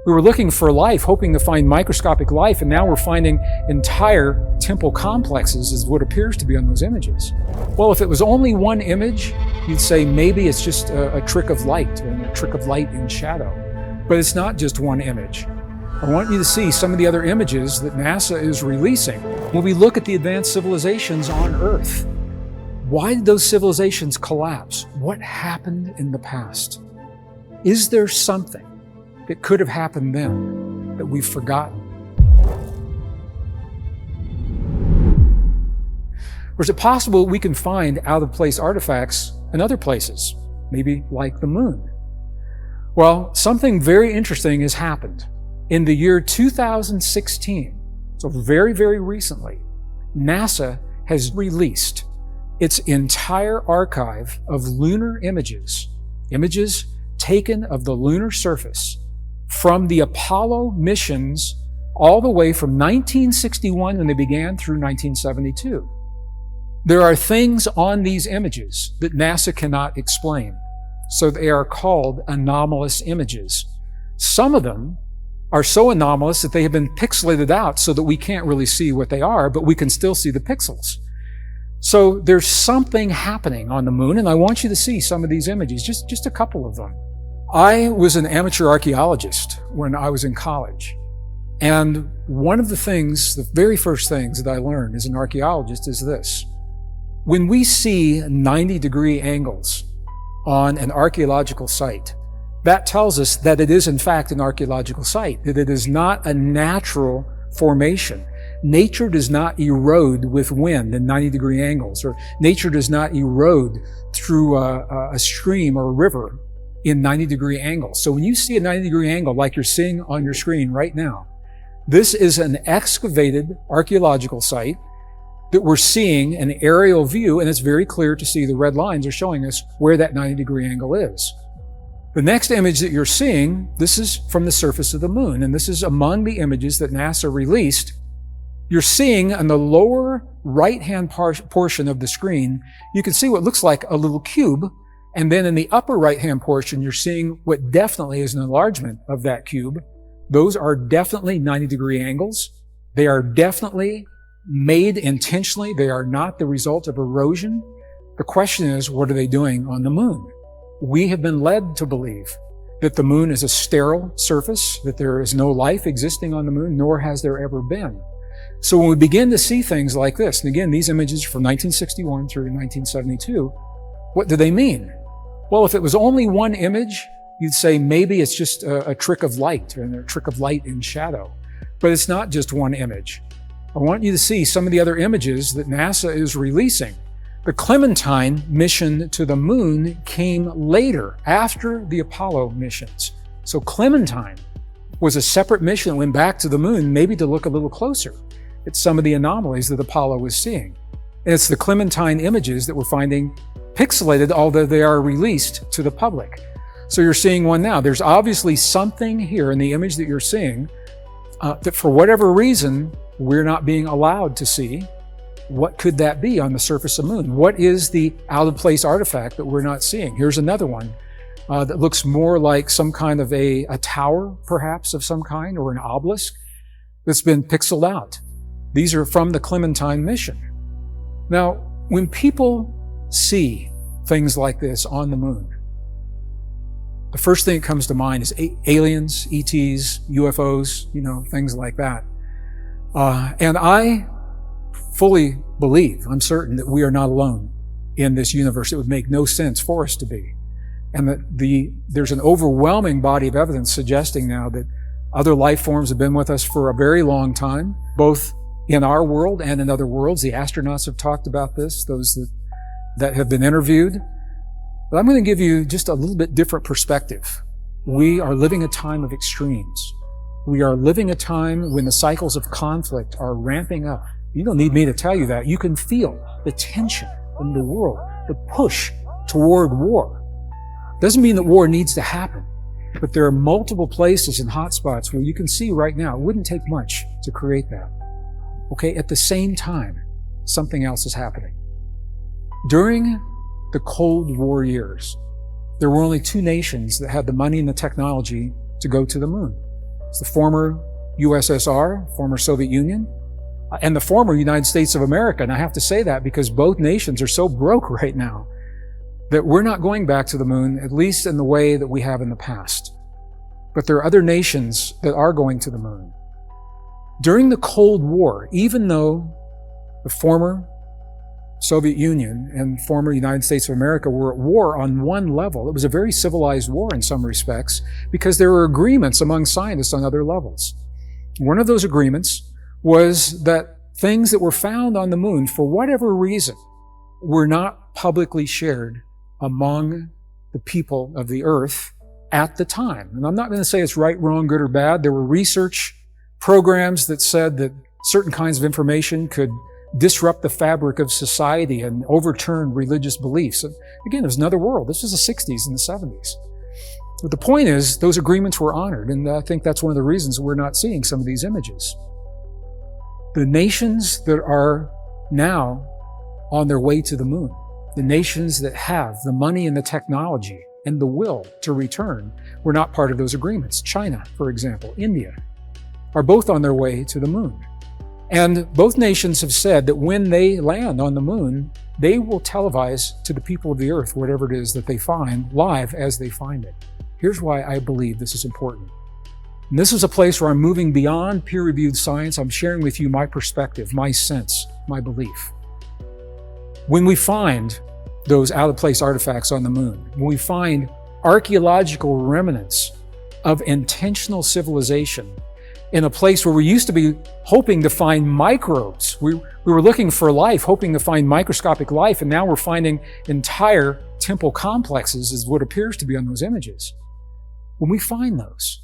We were looking for life, hoping to find microscopic life, and now we're finding entire temple complexes is what appears to be on those images. Well, if it was only one image, you'd say maybe it's just a trick of light, and a trick of light in shadow. But it's not just one image. I want you to see some of the other images that NASA is releasing. When we look at the advanced civilizations on Earth, why did those civilizations collapse? What happened in the past? Is there something that could have happened then that we've forgotten? Or is it possible we can find out-of-place artifacts in other places, maybe like the moon? Well, something very interesting has happened. In the year 2016, so very, very recently, NASA has released its entire archive of lunar images taken of the lunar surface from the Apollo missions all the way from 1961 when they began through 1972. There are things on these images that NASA cannot explain, so they are called anomalous images. Some of them are so anomalous that they have been pixelated out so that we can't really see what they are, but we can still see the pixels. So there's something happening on the moon, and I want you to see some of these images, just a couple of them. I was an amateur archaeologist when I was in college. And one of the things, the very first things that I learned as an archaeologist is this. When we see 90-degree angles on an archaeological site, that tells us that it is in fact an archaeological site, that it is not a natural formation. Nature does not erode with wind in 90-degree angles, or nature does not erode through a stream or a river in 90-degree angles. So when you see a 90-degree angle like you're seeing on your screen right now, this is an excavated archaeological site that we're seeing an aerial view, and it's very clear to see the red lines are showing us where that 90-degree angle is. The next image that you're seeing, this is from the surface of the moon, and this is among the images that NASA released. You're seeing on the lower right-hand portion of the screen, you can see what looks like a little cube, and then in the upper right-hand portion, you're seeing what definitely is an enlargement of that cube. Those are definitely 90-degree angles. They are definitely made intentionally. They are not the result of erosion. The question is, what are they doing on the moon? We have been led to believe that the moon is a sterile surface, that there is no life existing on the moon, nor has there ever been. So when we begin to see things like this, and again, these images are from 1961 through 1972, what do they mean? Well, if it was only one image, you'd say maybe it's just a trick of light, or a trick of light in shadow. But it's not just one image. I want you to see some of the other images that NASA is releasing. The Clementine mission to the moon came later, after the Apollo missions. So Clementine was a separate mission that went back to the moon, maybe to look a little closer at some of the anomalies that Apollo was seeing. And it's the Clementine images that we're finding pixelated, although they are released to the public. So you're seeing one now. There's obviously something here in the image that you're seeing that for whatever reason, we're not being allowed to see. What could that be on the surface of the moon? What is the out-of-place artifact that we're not seeing? Here's another one that looks more like some kind of a tower, perhaps, of some kind, or an obelisk that's been pixeled out. These are from the Clementine mission. Now, when people see things like this on the moon, the first thing that comes to mind is aliens, ETs, UFOs, things like that. And I fully believe, I'm certain, that we are not alone in this universe. It would make no sense for us to be. And that there's an overwhelming body of evidence suggesting now that other life forms have been with us for a very long time, both in our world and in other worlds. The astronauts have talked about this, those that have been interviewed. But I'm going to give you just a little bit different perspective. We are living a time of extremes. We are living a time when the cycles of conflict are ramping up. You don't need me to tell you that. You can feel the tension in the world, the push toward war. Doesn't mean that war needs to happen, but there are multiple places and hotspots where you can see right now, it wouldn't take much to create that. Okay, at the same time, something else is happening. During the Cold War years, there were only two nations that had the money and the technology to go to the moon. It's the former USSR, former Soviet Union, and the former United States of America. And I have to say that because both nations are so broke right now that we're not going back to the moon, at least in the way that we have in the past. But there are other nations that are going to the moon. During the Cold War, even though the former Soviet Union and former United States of America were at war on one level, it was a very civilized war in some respects because there were agreements among scientists on other levels. One of those agreements was that things that were found on the moon, for whatever reason, were not publicly shared among the people of the earth at the time. And I'm not going to say it's right, wrong, good, or bad. There were research programs that said that certain kinds of information could disrupt the fabric of society and overturn religious beliefs. And again, it was another world. This was the 60s and the 70s. But the point is, those agreements were honored, and I think that's one of the reasons we're not seeing some of these images. The nations that are now on their way to the moon, the nations that have the money and the technology and the will to return, were not part of those agreements. China, for example, India, are both on their way to the moon. And both nations have said that when they land on the moon, they will televise to the people of the earth whatever it is that they find live as they find it. Here's why I believe this is important. And this is a place where I'm moving beyond peer-reviewed science. I'm sharing with you my perspective, my sense, my belief. When we find those out-of-place artifacts on the moon, when we find archaeological remnants of intentional civilization in a place where we used to be hoping to find microbes, we were looking for life, hoping to find microscopic life, and now we're finding entire temple complexes, is what appears to be on those images. When we find those,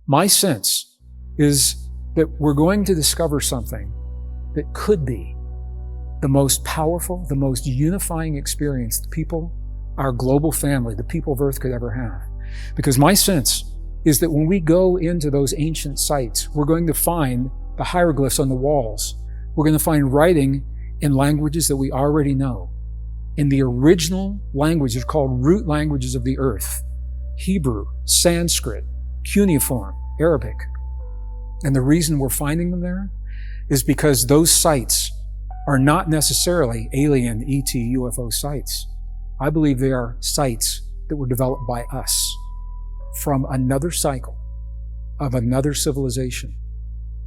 my sense is that we're going to discover something that could be the most powerful, the most unifying experience the people, our global family, the people of Earth could ever have. Because my sense is that when we go into those ancient sites, we're going to find the hieroglyphs on the walls. We're going to find writing in languages that we already know. In the original languages called root languages of the earth: Hebrew, Sanskrit, cuneiform, Arabic. And the reason we're finding them there is because those sites are not necessarily alien ET UFO sites. I believe they are sites that were developed by us from another cycle of another civilization.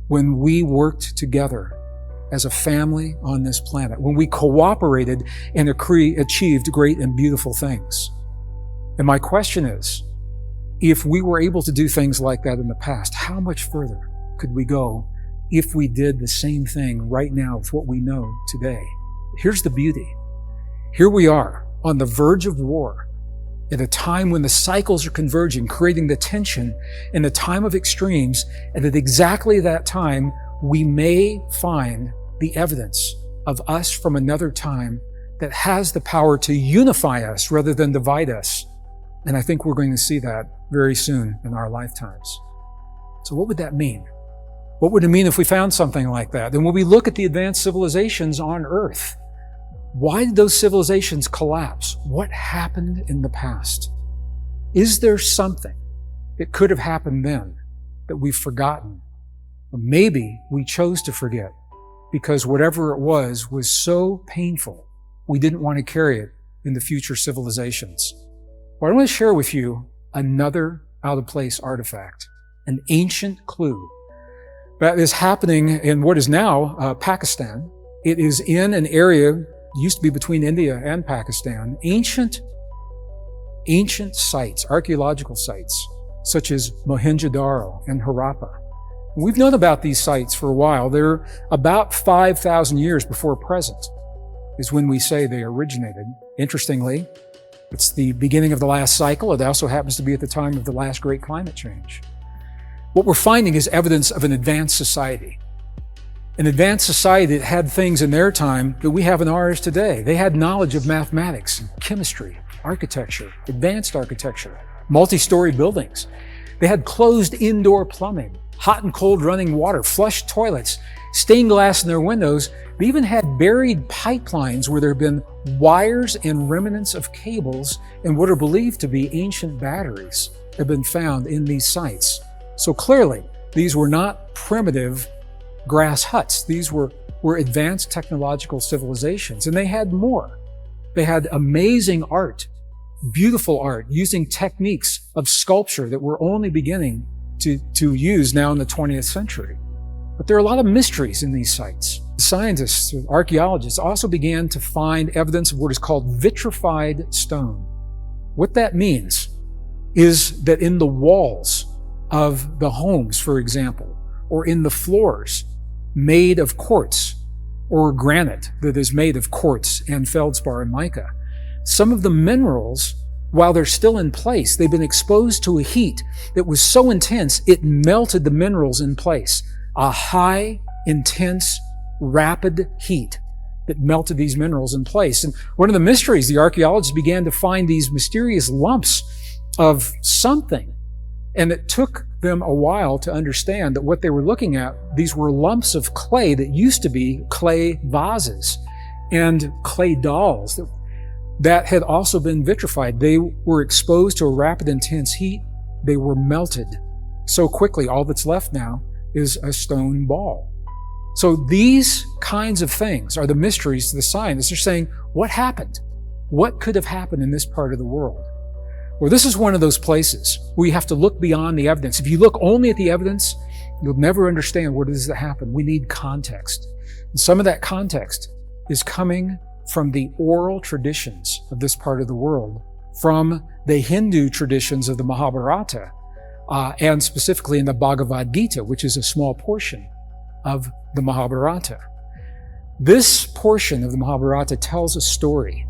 When we worked together as a family on this planet, when we cooperated and achieved great and beautiful things. And my question is, if we were able to do things like that in the past, how much further could we go if we did the same thing right now with what we know today? Here's the beauty. Here we are on the verge of war at a time when the cycles are converging, creating the tension in a time of extremes. And at exactly that time, we may find the evidence of us from another time that has the power to unify us rather than divide us. And I think we're going to see that very soon in our lifetimes. So what would that mean? What would it mean if we found something like that? And when we look at the advanced civilizations on Earth, why did those civilizations collapse? What happened in the past? Is there something that could have happened then that we've forgotten? Or maybe we chose to forget because whatever it was so painful, we didn't want to carry it in the future civilizations. Well, I want to share with you another out-of-place artifact, an ancient clue that is happening in what is now Pakistan. It is in an area, used to be between India and Pakistan, ancient sites, archaeological sites, such as Mohenjo-Daro and Harappa. We've known about these sites for a while. They're about 5,000 years before present is when we say they originated. Interestingly, it's the beginning of the last cycle. It also happens to be at the time of the last great climate change. What we're finding is evidence of an advanced society. An advanced society that had things in their time that we have in ours today. They had knowledge of mathematics, chemistry, architecture, advanced architecture, multi-story buildings. They had closed indoor plumbing, hot and cold running water, flush toilets, stained glass in their windows. They even had buried pipelines where there have been wires and remnants of cables and what are believed to be ancient batteries have been found in these sites. So clearly, These were not primitive grass huts. These were advanced technological civilizations, and they had more. They had amazing art, beautiful art, using techniques of sculpture that we're only beginning to use now in the 20th century. But there are a lot of mysteries in these sites. Scientists, archaeologists also began to find evidence of what is called vitrified stone. What that means is that in the walls of the homes, for example, or in the floors made of quartz or granite that is made of quartz and feldspar and mica, some of the minerals, while they're still in place, they've been exposed to a heat that was so intense it melted the minerals in place. A high, intense, rapid heat that melted these minerals in place. And one of the mysteries, the archaeologists began to find these mysterious lumps of something. And it took them a while to understand that what they were looking at, these were lumps of clay that used to be clay vases and clay dolls that had also been vitrified. They were exposed to a rapid, intense heat. They were melted so quickly. All that's left now is a stone ball. So these kinds of things are the mysteries to the scientists. They're saying, what happened? What could have happened in this part of the world? Well, this is one of those places where you have to look beyond the evidence. If you look only at the evidence, you'll never understand what it is that happened. We need context. And some of that context is coming from the oral traditions of this part of the world, from the Hindu traditions of the Mahabharata, and specifically in the Bhagavad Gita, which is a small portion of the Mahabharata. This portion of the Mahabharata tells a story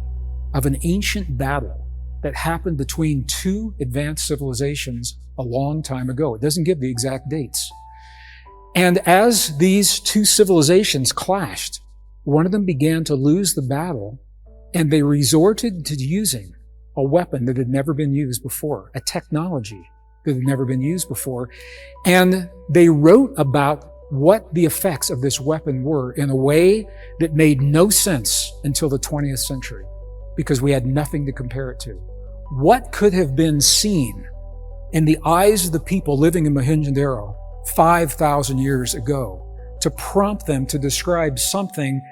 of an ancient battle that happened between two advanced civilizations a long time ago. It doesn't give the exact dates. And as these two civilizations clashed, one of them began to lose the battle, and they resorted to using a weapon that had never been used before, a technology that had never been used before. And they wrote about what the effects of this weapon were in a way that made no sense until the 20th century, because we had nothing to compare it to. What could have been seen in the eyes of the people living in Mohenjo-Daro 5,000 years ago to prompt them to describe something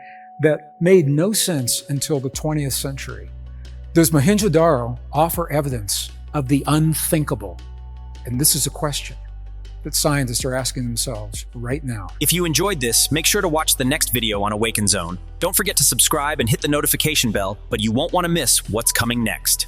that made no sense until the 20th century? Does Mohenjo-Daro offer evidence of the unthinkable? And this is a question that scientists are asking themselves right now. If you enjoyed this, make sure to watch the next video on AwakenZone. Don't forget to subscribe and hit the notification bell, but you won't want to miss what's coming next.